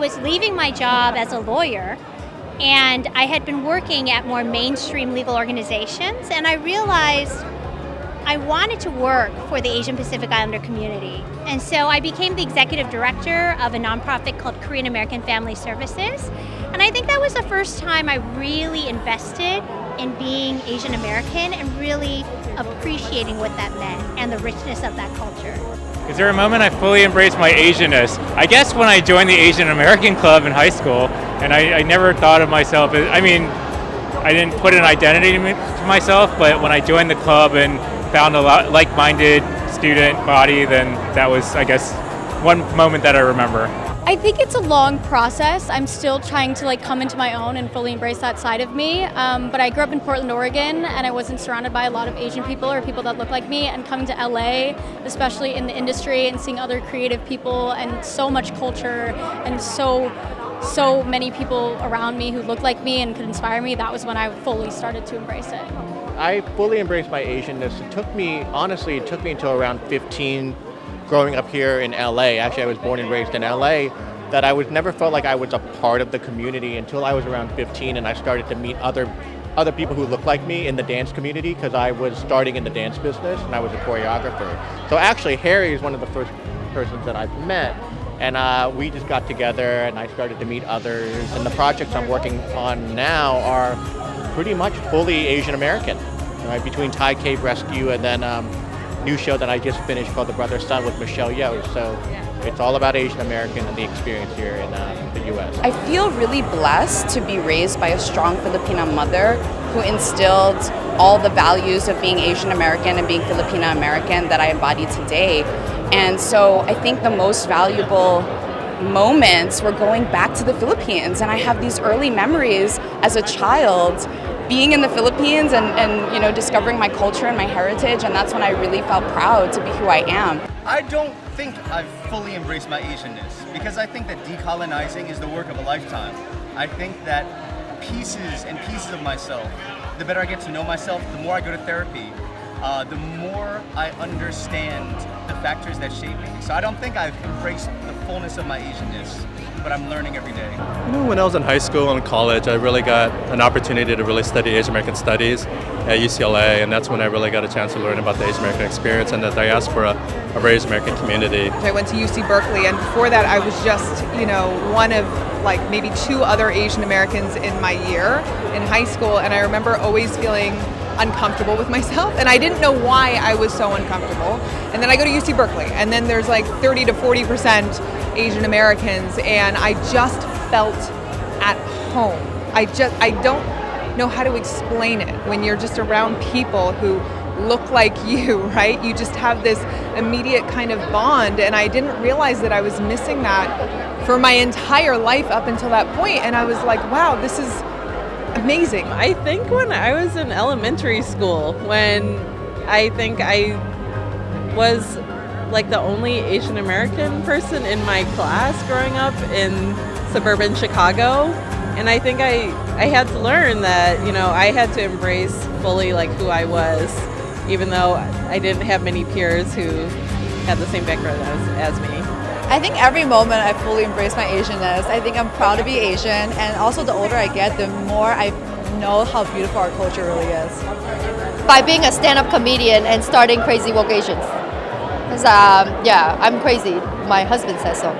was leaving my job as a lawyer, and I had been working at more mainstream legal organizations, and I realized I wanted to work for the Asian Pacific Islander community. And so I became the executive director of a nonprofit called Korean American Family Services. And I think that was the first time I really invested in being Asian American and really appreciating what that meant and the richness of that culture. Is there a moment I fully embraced my Asianness? I guess when I joined the Asian American Club in high school, and I never thought of myself as, I didn't put an identity to myself, but when I joined the club and found a lot like-minded student body, then that was, I guess, one moment that I remember. I think it's a long process. I'm still trying to come into my own and fully embrace that side of me. But I grew up in Portland, Oregon, and I wasn't surrounded by a lot of Asian people or people that look like me. And coming to LA, especially in the industry, and seeing other creative people and so much culture and so many people around me who look like me and could inspire me, that was when I fully started to embrace it. I fully embraced my Asianness. It took me until around 15, growing up here in LA. Actually, I was born and raised in LA, that I never felt like I was a part of the community until I was around 15 and I started to meet other people who looked like me in the dance community, because I was starting in the dance business and I was a choreographer. So actually, Harry is one of the first persons that I've met. And we just got together and I started to meet others. And the projects I'm working on now are pretty much fully Asian American, right? Between Thai Cave Rescue and then new show that I just finished called The Brother Son with Michelle Yeoh. So it's all about Asian American and the experience here in the U.S. I feel really blessed to be raised by a strong Filipina mother who instilled all the values of being Asian American and being Filipina American that I embody today. And so I think the most valuable moments were going back to the Philippines, and I have these early memories as a child being in the Philippines and discovering my culture and my heritage, and that's when I really felt proud to be who I am. I don't think I've fully embraced my Asianness, because I think that decolonizing is the work of a lifetime. I think that pieces and pieces of myself, the better I get to know myself, the more I go to therapy, the more I understand the factors that shape me. So I don't think I've embraced the fullness of my Asianness, but I'm learning every day. When I was in high school and college, I really got an opportunity to really study Asian American studies at UCLA, and that's when I really got a chance to learn about the Asian American experience and the diaspora of our Asian American community. I went to UC Berkeley, and before that I was just, one of maybe two other Asian Americans in my year in high school, and I remember always feeling uncomfortable with myself, and I didn't know why I was so uncomfortable. And then I go to UC Berkeley, and then there's 30 to 40% Asian Americans, and I just felt at home. I don't know how to explain it when you're just around people who look like you, right? You just have this immediate kind of bond, and I didn't realize that I was missing that for my entire life up until that point, and I was like, wow, this is amazing. I think when I was in elementary school, when I think I was the only Asian American person in my class growing up in suburban Chicago, and I think I had to learn that, I had to embrace fully who I was, even though I didn't have many peers who had the same background as me. I think every moment I fully embrace my Asianness. I think I'm proud to be Asian, and also the older I get, the more I know how beautiful our culture really is. By being a stand-up comedian and starting Crazy Woke Asians. Because, I'm crazy. My husband says so.